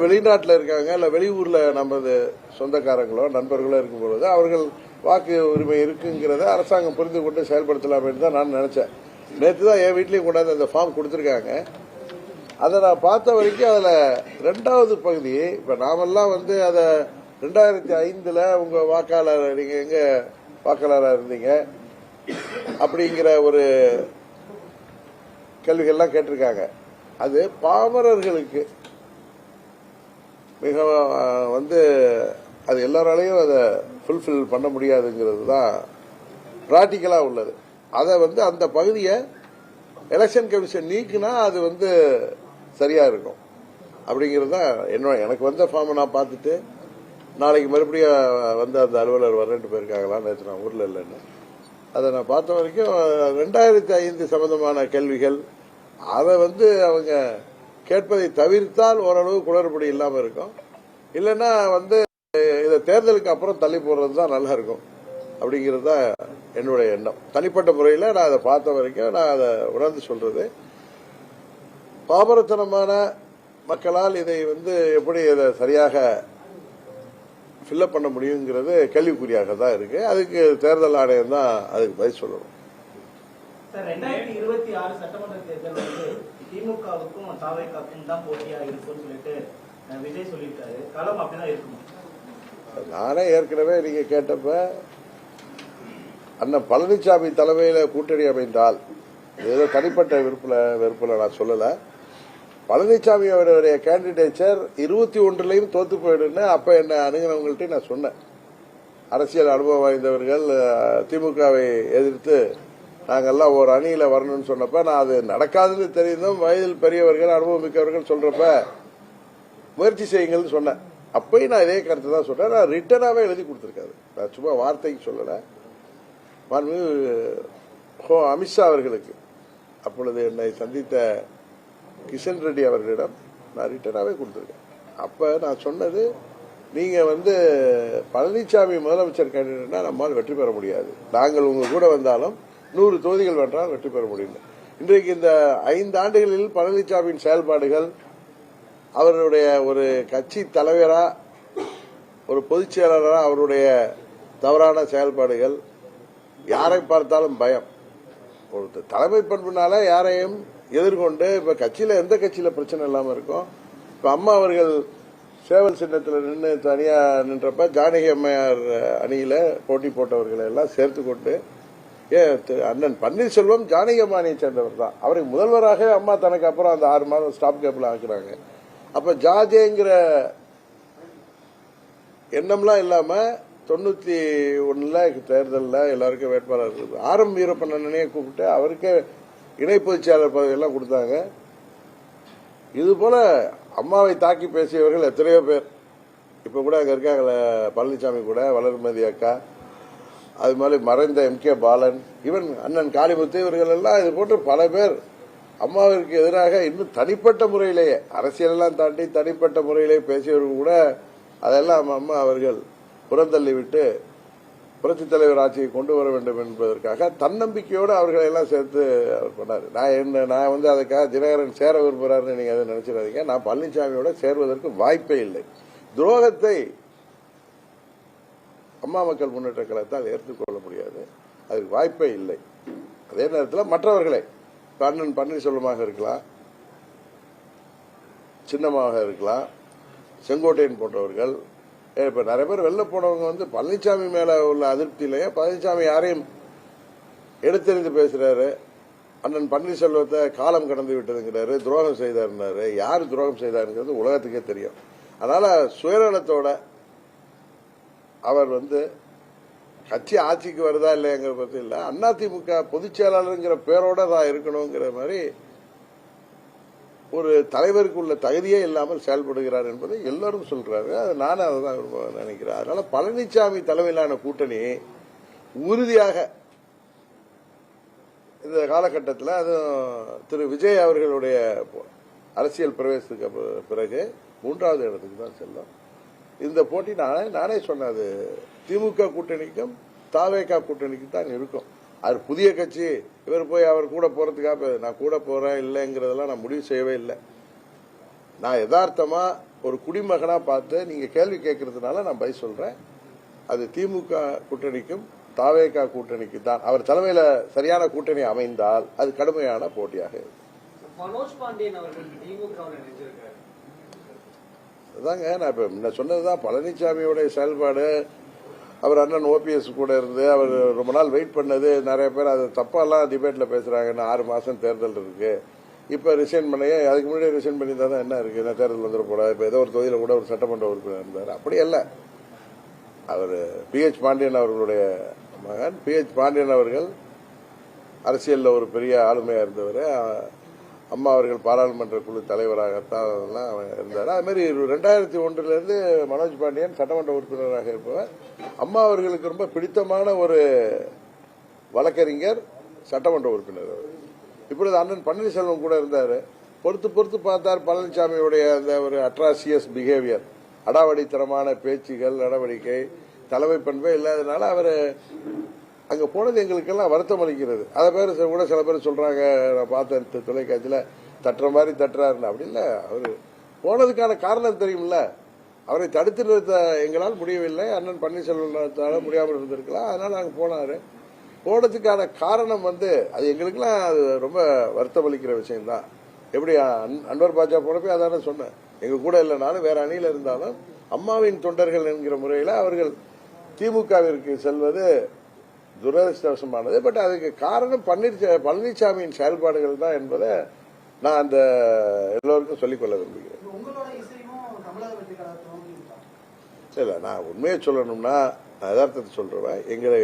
வெளிநாட்டில் இருக்காங்க இல்ல வெளியூர்ல நமது சொந்தக்காரங்களோ நண்பர்களோ இருக்கும் பொழுது அவர்கள் வாக்கு உரிமை இருக்குங்கிறத அரசாங்கம் புரிந்து கொண்டு செயல்படுத்தலாம் என்று தான் நான் நினைச்சேன். நேற்று தான் என் வீட்லயும் கொண்டாந்து அந்த ஃபார்ம் கொடுத்துருக்காங்க. அதை நான் பார்த்த வரைக்கும் அதுல 2வது பகுதி, இப்ப நாமெல்லாம் வந்து அதை 2005 உங்க வாக்காளர், நீங்க எங்க வாக்காளராக இருந்தீங்க அப்படிங்கிற ஒரு கேள்விகள்லாம் கேட்டிருக்காங்க. அது பாமரர்களுக்கு மிக வந்து அது எல்லாராலையும் அதை ஃபுல்ஃபில் பண்ண முடியாதுங்கிறது தான் பிராக்டிக்கலா உள்ளது. அதை வந்து அந்த பகுதியை எலெக்ஷன் கமிஷன் நீக்குனா அது வந்து சரியா இருக்கும் அப்படிங்கிறது தான் எனக்கு வந்த ஃபார்மை நான் பார்த்துட்டு நாளைக்கு மறுபடியும் வந்து அந்த அலுவலர் வரேன்ட்டு போயிருக்காங்களா, நேற்று நான் ஊர்ல இல்லைன்னு. அதை நான் பார்த்த வரைக்கும் 2005 சம்பந்தமான கேள்விகள் அதை வந்து அவங்க கேட்பதை தவிர்த்தால் ஓரளவு குளறுபடி இல்லாம இருக்கும். இல்லைன்னா வந்து இதை தேர்தலுக்கு அப்புறம் தள்ளி போடுறது தான் நல்லா இருக்கும் அப்படிங்கிறது தான் என்னுடைய எண்ணம். தனிப்பட்ட முறையில் நான் அதை பார்த்த வரைக்கும் நான் அதை உணர்ந்து சொல்றது, பாமரத்தனமான மக்களால் இதை வந்து எப்படி இதை சரியாக ஃபில்அப் பண்ண முடியுங்கிறது கேள்விக்குறியாக தான் இருக்கு. அதுக்கு தேர்தல் ஆணையம் தான் அதுக்கு பதில் சொல்லணும். 2026 சட்டமன்ற தேர்தல் வந்து திமுகவுக்கும் தாவேகாவுக்கும் தான் போட்டியா இருக்கும்னு சொல்லிட்டு விஜய் சொல்லியிருக்காரு. களம் அப்படிதான் இருக்குமா? நானே ஏற்கனவே நீங்க கேட்டப்ப அண்ணன் பழனிசாமி தலைமையில கூட்டணி அமைந்தால், ஏதோ தனிப்பட்ட வெறுப்புல நான் சொல்லல, பழனிசாமி அவருடைய கேண்டிடேச்சர் 21 தோத்து போயிடுன்னு அப்ப என்ன அணுகினவங்கள்ட்ட நான் சொன்னேன். அரசியல் அனுபவம் வாய்ந்தவர்கள் திமுகவை எதிர்த்து நாங்கெல்லாம் ஒரு அணியில வரணும்னு சொன்னப்ப, நான் அது நடக்காதுன்னு தெரிந்தும் வயதில் பெரியவர்கள் அனுபவம் மிக்கவர்கள் சொல்றப்ப முயற்சி செய்யுங்கள்னு சொன்னேன். அப்பயும் நான் இதே கருத்து தான் சொல்றேன். நான் ரிட்டனாவே எழுதி கொடுத்திருக்காரு, நான் சும்மா வார்த்தைக்கு சொல்லல. அமித்ஷா அவர்களுக்கு அப்பொழுது என்னை சந்தித்த கிஷன் ரெட்டி அவர்களிடம் நான் ரிட்டனாவே கொடுத்திருக்கேன். அப்ப நான் சொன்னது, நீங்க வந்து பழனிசாமி முதலமைச்சர் கேண்டிடேட்னா நம்மால் வெற்றி பெற முடியாது, நாங்கள் உங்க கூட வந்தாலும் 100 தொகுதிகள் வென்றால் வெற்றி பெற முடியும். இன்றைக்கு இந்த 5 ஆண்டுகளில் பழனிசாமியின் செயல்பாடுகள், அவருடைய ஒரு கட்சி தலைவரா ஒரு பொதுச் செயலாளரா அவருடைய தவறான செயல்பாடுகள், யாரை பார்த்தாலும் பயம், ஒரு தலைமை பண்புனால யாரையும் எதிர்கொண்டு, இப்ப கட்சியில எந்த கட்சியில பிரச்சனை இல்லாம இருக்கும். இப்ப அம்மா அவர்கள் சேவல் சின்னத்தில் நின்று தனியா நின்றப்ப ஜானகி அம்மையார் அணியில போட்டி போட்டவர்களை எல்லாம் சேர்த்து கொண்டு, அண்ணன் பன்னீர்செல்வம் ஜானகி அம்மா அணியை சேர்ந்தவர் தான், அவரை முதல்வராக அம்மா தனக்கு அப்புறம் அந்த 6 மாதம் ஸ்டாப் கேப்ல ஆக்குறாங்க. அப்ப ஜாஜேங்கிற எண்ணம்லாம் இல்லாம 91 தேர்தலில் எல்லாருக்கும் வேட்பாளர் இருக்கு. ஆரம் வீரப்பன் அண்ணனையே கூப்பிட்டு அவருக்கே இணை பொதுச் செயலாளர் பதவி எல்லாம் கொடுத்தாங்க. இது போல அம்மாவை தாக்கி பேசியவர்கள் எத்தனையோ பேர் இப்ப கூட அங்க இருக்காங்க. பழனிசாமி கூட, வளர்மதி அக்கா, அது மாதிரி மறைந்த MK பாலன், ஈவன் அண்ணன் காளிமுத்து, இவர்கள் எல்லாம் இது போன்று பல பேர் அம்மாவிற்கு எதிராக இன்னும் தனிப்பட்ட முறையிலேயே, அரசியலெல்லாம் தாண்டி தனிப்பட்ட முறையிலேயே பேசியவர்கள் கூட அதெல்லாம் அம்மா அவர்கள் புறந்தள்ளி விட்டு புரட்சித் தலைவர் ஆட்சியை கொண்டு வர வேண்டும் என்பதற்காக தன்னம்பிக்கையோடு அவர்களை எல்லாம் சேர்த்து அவர் பண்ணார். நான் வந்து அதுக்காக தினகரன் சேர விரும்புகிறாருன்னு நீங்க அதை நினைச்சிடாதீங்க. நான் பழனிசாமியோட சேர்வதற்கு வாய்ப்பே இல்லை. துரோகத்தை அம்மா மக்கள் முன்னேற்ற கழகத்தால் ஏற்றுக்கொள்ள முடியாது, அதுக்கு வாய்ப்பே இல்லை. அதே நேரத்தில் மற்றவர்களை, அண்ணன் பன்னீர்செல்வமாக இருக்கலாம், சின்னமாக இருக்கலாம், செங்கோட்டையன் போன்றவர்கள், இப்ப நிறைய பேர் வெளில போனவங்க வந்து பழனிசாமி மேல உள்ள அதிருப்தியிலேயே பழனிசாமி யாரையும் எடுத்தெறிந்து பேசுறாரு, அண்ணன் பன்னீர்செல்வத்தை காலம் கடந்து விட்டதுங்கிறாரு, துரோகம் செய்தாருன்னாரு. யார் துரோகம் செய்தாருங்கிறது உலகத்துக்கே தெரியும். அதனால சுயநலத்தோட அவர் வந்து கட்சி ஆட்சிக்கு வருதா இல்லையாங்கிற பத்தி இல்ல, அதிமுக பொதுச் செயலாளருங்கிற பேரோட தான் இருக்கணுங்கிற மாதிரி ஒரு தலைவருக்கு உள்ள தகுதியே இல்லாமல் செயல்படுகிறார் என்பதை எல்லாரும் சொல்றாரு. அது நானும் அதான் நினைக்கிறேன். அதனால பழனிசாமி தலைமையிலான கூட்டணி உறுதியாக இந்த காலகட்டத்தில், அதுவும் திரு விஜய் அவர்களுடைய அரசியல் பிரவேசத்துக்கு பிறகு 3வது இடத்துக்கு தான் செல்லும். இந்த போட்டி நானே சொன்னது திமுக கூட்டணிக்கும் தாவேகா கூட்டணிக்கும் தான் இருக்கும். அது புதிய கட்சி, இவர் போய் அவர் கூட போறதுக்காக நான் கூட போறேன் இல்லைங்கிறதெல்லாம் நான் முடிவு செய்யவே இல்லை. நான் யதார்த்தமா ஒரு குடிமகனா பார்த்து நீங்க கேள்வி கேட்கறதுனால நான் பதில் சொல்றேன். அது திமுக கூட்டணிக்கும் தாவேகா கூட்டணிக்கு தான் அவர் தலைமையில சரியான கூட்டணி அமைந்தால் அது கடுமையான போட்டியாக இருக்கும். மனோஜ் பாண்டியன் அவர்கள் திமுகவில் இணைஞ்சிருக்காரு. அதாங்க நான் இப்ப முன்ன சொன்னதுதான் பழனிசாமியோட செயல்பாடு. அவர் அண்ணன் ஓபிஎஸ் கூட இருந்து அவர் ரொம்ப நாள் வெயிட் பண்ணது. நிறைய பேர் அது தப்பாலாம் டிபேட்ல பேசுறாங்க. 6 மாசம் தேர்தல் இருக்கு, இப்ப ரிசைன் பண்ண, அதுக்கு முன்னாடி ரிசைன் பண்ணியிருந்தா தான் என்ன இருக்கு, என்ன தேர்தல் வந்துட போட. இப்ப ஏதோ ஒரு தொகுதியில கூட ஒரு சட்டமன்ற உறுப்பினர் இருந்தார். அப்படி அல்ல, அவர் PH பாண்டியன் அவர்களுடைய மகன். PH பாண்டியன் அவர்கள் அரசியல்ல ஒரு பெரிய ஆளுமையா இருந்தவர். அம்மா அவர்கள் பாராளுமன்ற குழு தலைவராகத்தான் இருந்தார். அது மாதிரி 2001 மனோஜ் பாண்டியன் சட்டமன்ற உறுப்பினராக இருப்பவர். அம்மா அவர்களுக்கு ரொம்ப பிடித்தமான ஒரு வழக்கறிஞர், சட்டமன்ற உறுப்பினர். இப்பொழுது அண்ணன் பன்னீர்செல்வம் கூட இருந்தாரு. பொறுத்து பார்த்தார் பழனிசாமியுடைய அந்த ஒரு அட்ராசியஸ் பிஹேவியர், அடாவடித்தனமான பேச்சுகள், நடவடிக்கை, தலைமை பண்பே இல்லாதனால அவர் அங்க போனது எங்களுக்கெல்லாம் வருத்தம் அளிக்கிறது. அதை பேர் கூட சில பேர் சொல்றாங்க, நான் பார்த்த தொலைக்காட்சியில தட்டுற மாதிரி தட்டுறாருன்னு. அப்படி இல்ல, அவரு போனதுக்கான காரணம் தெரியும்ல. அவரை தடுத்து நிறுத்த எங்களால் முடியவில்லை, அண்ணன் பன்னீர்செல்வத்தால முடியாமல் இருந்திருக்கலாம். அதனால நாங்க போனாரு. போனதுக்கான காரணம் அது எங்களுக்கெல்லாம் அது ரொம்ப வருத்தம் அளிக்கிற விஷயம்தான். எப்படி அன்வர் பாஜா போனப்போ அதான சொன்னேன், எங்க கூட இல்லைனாலும் வேற அணியில இருந்தாலும் அம்மாவின் தொண்டர்கள் என்கிற முறையில் அவர்கள் திமுகவிற்கு செல்வது துரதிருஷ்டவசமானது. பட் அதுக்கு காரணம் பழனிசாமியின் செயல்பாடுகள் தான் என்பதை நான் அந்த எல்லோருக்கும் சொல்லிக்கொள்ள விரும்புகிறேன். இல்ல, நான் உண்மையை சொல்லணும்னா நான் யதார்த்தத்தை சொல்றேன். எங்களை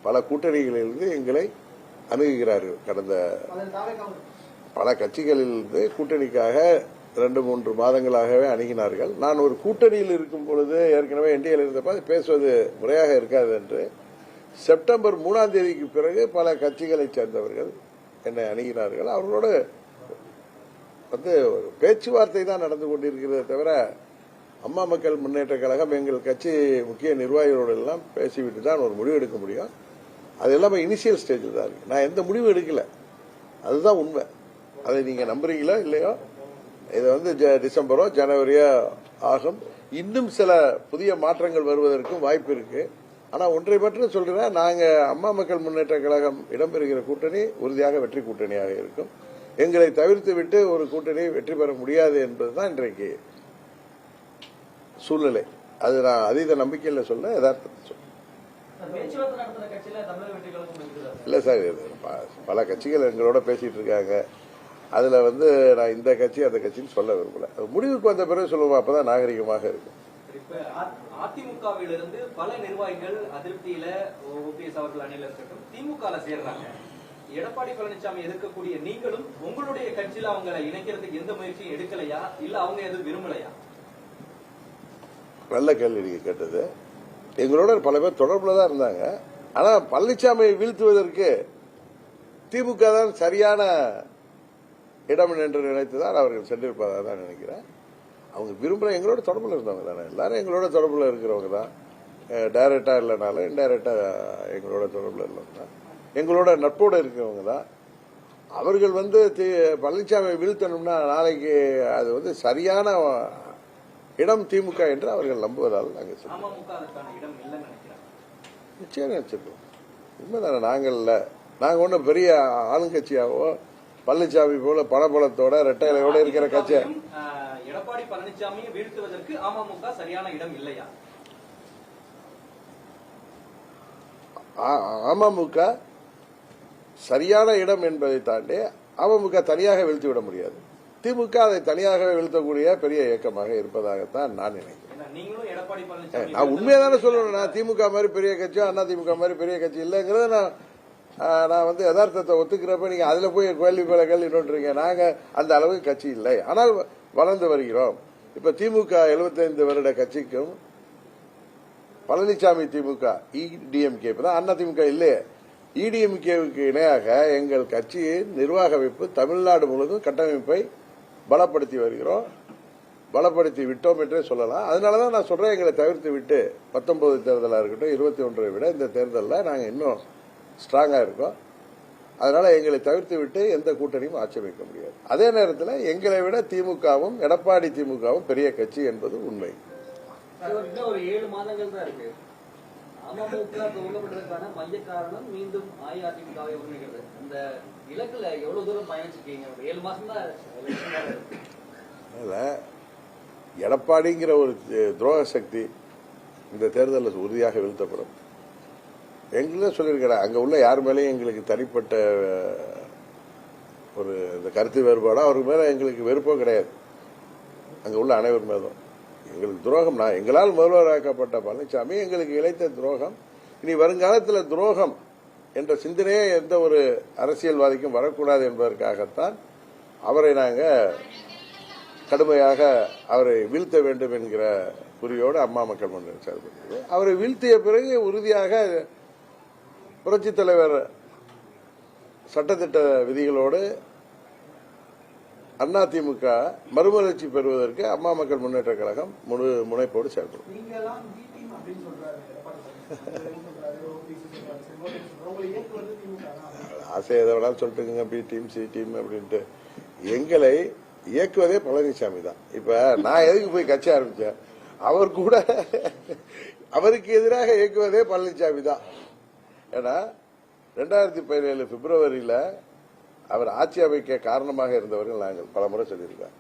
பல கூட்டணிகளிலிருந்து எங்களை அணுகுகிறார்கள். கடந்த பல கட்சிகளிலிருந்து கூட்டணிக்காக 2-3 மாதங்களாகவே அணுகினார்கள். நான் ஒரு கூட்டணியில் இருக்கும் பொழுது ஏற்கனவே என்டிஏல இருந்தப்ப பேசுவது முறையாக இருக்காது என்று செப்டம்பர் 3ஆம் தேதிக்கு பிறகு பல கட்சிகளைச் சேர்ந்தவர்கள் என்னை அணுகினார்கள். அவர்களோடு ஒரு பேச்சுவார்த்தை தான் நடந்து கொண்டிருக்கிறதே தவிர அம்மா மக்கள் முன்னேற்ற கழகம் எங்கள் கட்சி முக்கிய நிர்வாகிகளோடு எல்லாம் பேசிவிட்டு தான் ஒரு முடிவு எடுக்க முடியும். அது எல்லாமே இனிஷியல் ஸ்டேஜில் தான் இருக்கு. நான் எந்த முடிவும் எடுக்கல, அதுதான் உண்மை. அதை நீங்க நம்புறீங்களோ இல்லையோ, இது டிசம்பரோ ஜனவரியோ ஆகும். இன்னும் சில புதிய மாற்றங்கள் வருவதற்கும் வாய்ப்பு இருக்கு. ஆனா ஒன்றை மட்டும் சொல்றேன், நாங்க அம்மா மக்கள் முன்னேற்ற கழகம் இடம்பெறுகிற கூட்டணி உறுதியாக வெற்றி கூட்டணியாக இருக்கும். எங்களை தவிர்த்து விட்டு ஒரு கூட்டணி வெற்றி பெற முடியாது என்பதுதான் இன்றைக்கு சூழ்நிலை. அது நான் அதீத நம்பிக்கையில சொல்ல, யதார்த்தத்தை சொல்ல. இல்ல சார், பல கட்சிகள் எங்களோட பேசிட்டு இருக்காங்க. அதுல நான் இந்த கட்சி அந்த கட்சின்னு சொல்ல விரும்பல. முடிவுக்கு வந்த பிறகு சொல்லுவோம், அப்பதான் நாகரிகமாக இருக்கும். அதிமுகவிலிருந்து பல நிர்வாகிகள் அதிருப்தியில ஓபிஎஸ் அவர்கள் அணியில இருக்கட்டும் திமுக சேர்றாங்க. எடப்பாடி பழனிசாமி எதிர்க்கக்கூடிய நீங்களும் உங்களுடைய கட்சியில அவங்களை இணைக்கிறதுக்கு எந்த முயற்சியும் எடுக்கலையா, இல்ல அவங்க எதுவும் விரும்பலையா? நல்ல கேள்வி நீங்க கேட்டது. எங்களோட பல பேர் தொடர்புல தான் இருந்தாங்க. ஆனா பழனிசாமியை வீழ்த்துவதற்கு திமுக தான் சரியான இடம் என்று நினைத்துதான் அவர்கள் சென்றிருப்பதாக தான் நினைக்கிறேன். அவங்க விரும்புற எங்களோட தொடர்புல இருந்தவங்க தானே, எல்லாரும் எங்களோட தொடர்புல இருக்கிறவங்க தான். டைரக்டா இல்லைனாலும் இன்டைரக்டா எங்களோட தொடர்புல இருந்தவங்க தான், எங்களோட நட்போடு இருக்கிறவங்க தான். அவர்கள் பழனிசாமியை வீழ்த்தணும்னா நாளைக்கு அது சரியான இடம் திமுக என்று அவர்கள் நம்புவதால் நாங்கள் நிச்சயம் நினைச்சிருக்கோம். உண்மைதானே, நாங்கள் ஒன்றும் பெரிய ஆளுங்கட்சியாவோ பழனிசாமி போல பணபலத்தோட ரெட்டையிலையோட இருக்கிற கட்சி. எடப்பாடி பழனிசாமியை வீழ்த்துவதற்கு அமமுக சரியான இடம் இல்லையா? அமமுக சரியான இடம் என்பதை தாண்டி அமமுக தனியாக வீழ்த்திவிட முடியாது. திமுக அதை தனியாகவே வீழ்த்தக்கூடிய பெரிய இயக்கமாக இருப்பதாகத்தான் நான் நினைக்கிறேன். நான் உண்மையதானே சொல்லணும். நான் திமுக மாதிரி பெரிய கட்சியோ அண்ணா திமுக மாதிரி பெரிய கட்சி இல்லைங்கிறத நான் யதார்த்தத்தை ஒத்துக்கிறப்ப நீங்க அதுல போய் கேள்வி பல கேள்வி நோட்டுறீங்க. நாங்க அந்த அளவுக்கு கட்சி இல்லை, ஆனால் வளர்ந்து வருகிறோம். இப்ப திமுக 75 வருட கட்சிக்கும் பழனிசாமி திமுக இடிஎம்கே இப்பதான் அண்ணா திமுக இல்லையே, இடிஎம்கேவுக்கு இணையாக எங்கள் கட்சியின் நிர்வாக அமைப்பு தமிழ்நாடு முழுவதும் கட்டமைப்பை பலப்படுத்தி வருகிறோம், பலப்படுத்தி விட்டோம் என்றே சொல்லலாம். அதனாலதான் நான் சொல்றேன், எங்களை தவிர்த்து விட்டு 19 தேர்தலா இருக்கட்டும் 21 விட இந்த தேர்தலில் நாங்க இன்னும் ஸ்ட்ராங்கா இருக்கோம். அதனால எங்களை தவிர்த்து விட்டு எந்த கூட்டணியும் ஆட்சி அமைக்க முடியாது. அதே நேரத்தில் எங்களை விட திமுகவும் எடப்பாடி திமுகவும் பெரிய கட்சி என்பது உண்மை. ஒரு 7 மாதங்கள் தான் இருக்கு. அமமுக துவங்கப்பட்டதற்கான மைய காரணம் மீண்டும் அஇஅதிமுகவை ஒருங்கிணைக்கிறது. இந்த இலக்குல எவ்வளவு தூரம் பயணிச்சிருக்கீங்க? 7 மாசம் தான் எடப்பாடிங்கிற ஒரு துரோக சக்தி இந்த தேர்தலில் உறுதியாக வீழ்த்தப்படும். எங்களும் சொல்லியிருக்கிறேன், அங்க உள்ள யார் மேலேயும் எங்களுக்கு தனிப்பட்ட ஒரு இந்த கருத்து வேறுபாடோ அவருக்கு மேல எங்களுக்கு வெறுப்போ கிடையாது. அங்க உள்ள அனைவர் மேலும் எங்களுக்கு துரோகம், எங்களால் முதல்வராக்கப்பட்ட பழனிசாமி எங்களுக்கு இழைத்த துரோகம். இனி வருங்காலத்தில் துரோகம் என்ற சிந்தனையே எந்த ஒரு அரசியல்வாதிக்கும் வரக்கூடாது என்பதற்காகத்தான் அவரை நாங்கள் கடுமையாக அவரை வீழ்த்த வேண்டும் என்கிற குறியோடு அம்மா மக்கள் முன்னேற்ற செயல்பட்டது. அவரை வீழ்த்திய பிறகு உறுதியாக புரட்சித் தலைவர் சட்டத்திட்ட விதிகளோடு அதிமுக மறுமலர்ச்சி பெறுவதற்கு அம்மா மக்கள் முன்னேற்ற கழகம் முழு முனைப்போடு செயல்படும். ஆசை எதை வேணாலும் சொல்லிட்டுங்க, பி டீம் சி டீம் அப்படின்ட்டு. எங்களை இயக்குவதே பழனிசாமி தான். இப்ப நான் எதுக்கு போய் கட்சி ஆரம்பிச்சேன், அவர் கூட அவருக்கு எதிராக இயக்குவதே பழனிசாமி தான். ஏன்னா 2017 பிப்ரவரியில அவர் ஆட்சி அமைக்க காரணமாக இருந்தவர்கள் நாங்கள் பல முறை சொல்லியிருக்கோம்.